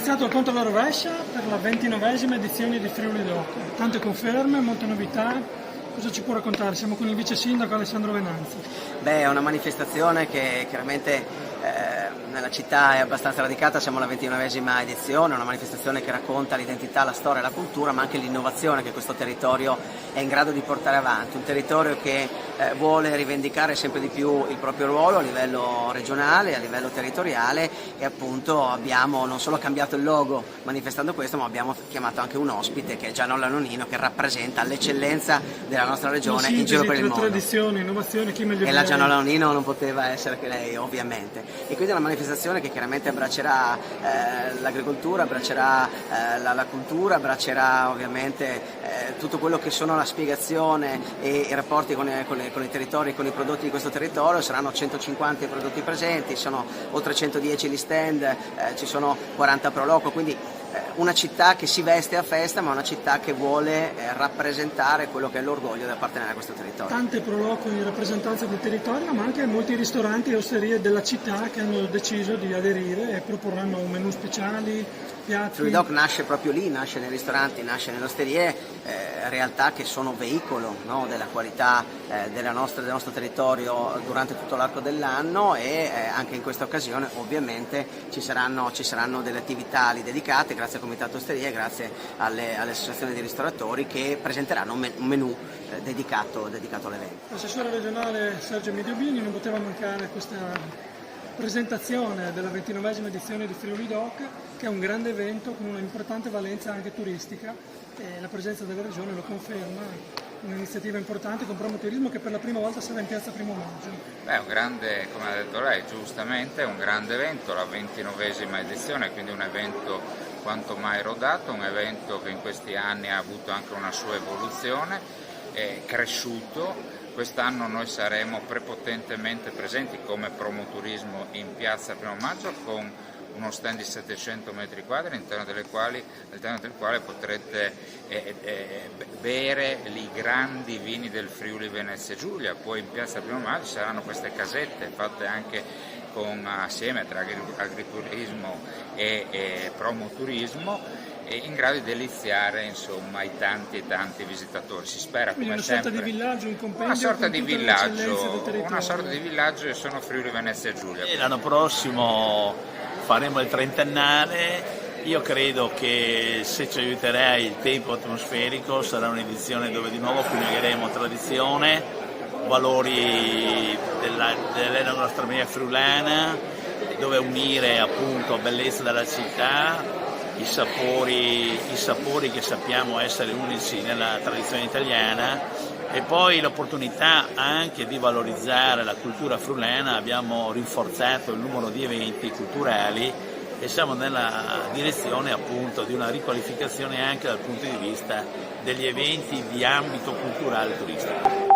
iniziato il conto alla rovescia per la 29esima edizione di Friuli Doc. Tante conferme, molte novità. Cosa ci può raccontare? Siamo con il vice sindaco Alessandro Venanzi. È una manifestazione che chiaramente nella città è abbastanza radicata, siamo alla 29esima edizione, una manifestazione che racconta l'identità, la storia e la cultura, ma anche l'innovazione che questo territorio è in grado di portare avanti, un territorio che vuole rivendicare sempre di più il proprio ruolo a livello regionale, a livello territoriale, e appunto abbiamo non solo cambiato il logo manifestando questo, ma abbiamo chiamato anche un ospite che è Gianno Lannonino, che rappresenta l'eccellenza della nostra regione in giro per il mondo. Tradizione, innovazione, chi meglio? E la Gianno Lannonino non poteva essere che lei, ovviamente. E quindi è una manifestazione che chiaramente abbraccerà l'agricoltura, abbraccerà la cultura, abbraccerà ovviamente tutto quello che sono la spiegazione e i rapporti con i territori, con i prodotti di questo territorio. Saranno 150 i prodotti presenti, sono oltre 110 gli stand, ci sono 40 pro loco, quindi una città che si veste a festa, ma una città che vuole rappresentare quello che è l'orgoglio di appartenere a questo territorio. Tante pro loco in rappresentanza del territorio, ma anche molti ristoranti e osterie della città che hanno deciso di aderire e proporranno menù speciali, piatti. Friuli Doc nasce proprio lì, nasce nei ristoranti, nasce nelle osterie, realtà che sono veicolo, no, della qualità del nostro territorio durante tutto l'arco dell'anno, e anche in questa occasione ovviamente ci saranno delle attività lì dedicate, grazie al Comitato Osterie, grazie alle associazioni di ristoratori che presenteranno un menù dedicato all'evento. L'assessore regionale Sergio Midiobini non poteva mancare questa presentazione della 29esima edizione di Friuli Doc, che è un grande evento con un'importante valenza anche turistica, e la presenza della regione lo conferma, un'iniziativa importante con promotorismo che per la prima volta sarà in piazza Primo Maggio. È un grande, come ha detto lei giustamente, un grande evento, la 29esima edizione, quindi un evento quanto mai rodato, un evento che in questi anni ha avuto anche una sua evoluzione, è cresciuto. Quest'anno noi saremo prepotentemente presenti come promoturismo in piazza Primo Maggio con uno stand di 700 metri quadri all'interno del quale potrete bere i grandi vini del Friuli Venezia Giulia. Poi in piazza Primo Maggio saranno queste casette fatte anche assieme tra agriturismo e promoturismo, in grado di deliziare insomma i tanti e tanti visitatori. Si spera, come una sempre, sorta di villaggio, un compendio, una sorta di villaggio, villaggio, e sono Friuli Venezia Giulia. E l'anno prossimo faremo il trentennale. Io credo che, se ci aiuterà il tempo atmosferico, sarà un'edizione dove di nuovo coniugheremo tradizione, valori della gastronomia friulana, dove unire appunto bellezza della città, i sapori che sappiamo essere unici nella tradizione italiana, e poi l'opportunità anche di valorizzare la cultura friulana. Abbiamo rinforzato il numero di eventi culturali e siamo nella direzione appunto di una riqualificazione anche dal punto di vista degli eventi di ambito culturale e turistico.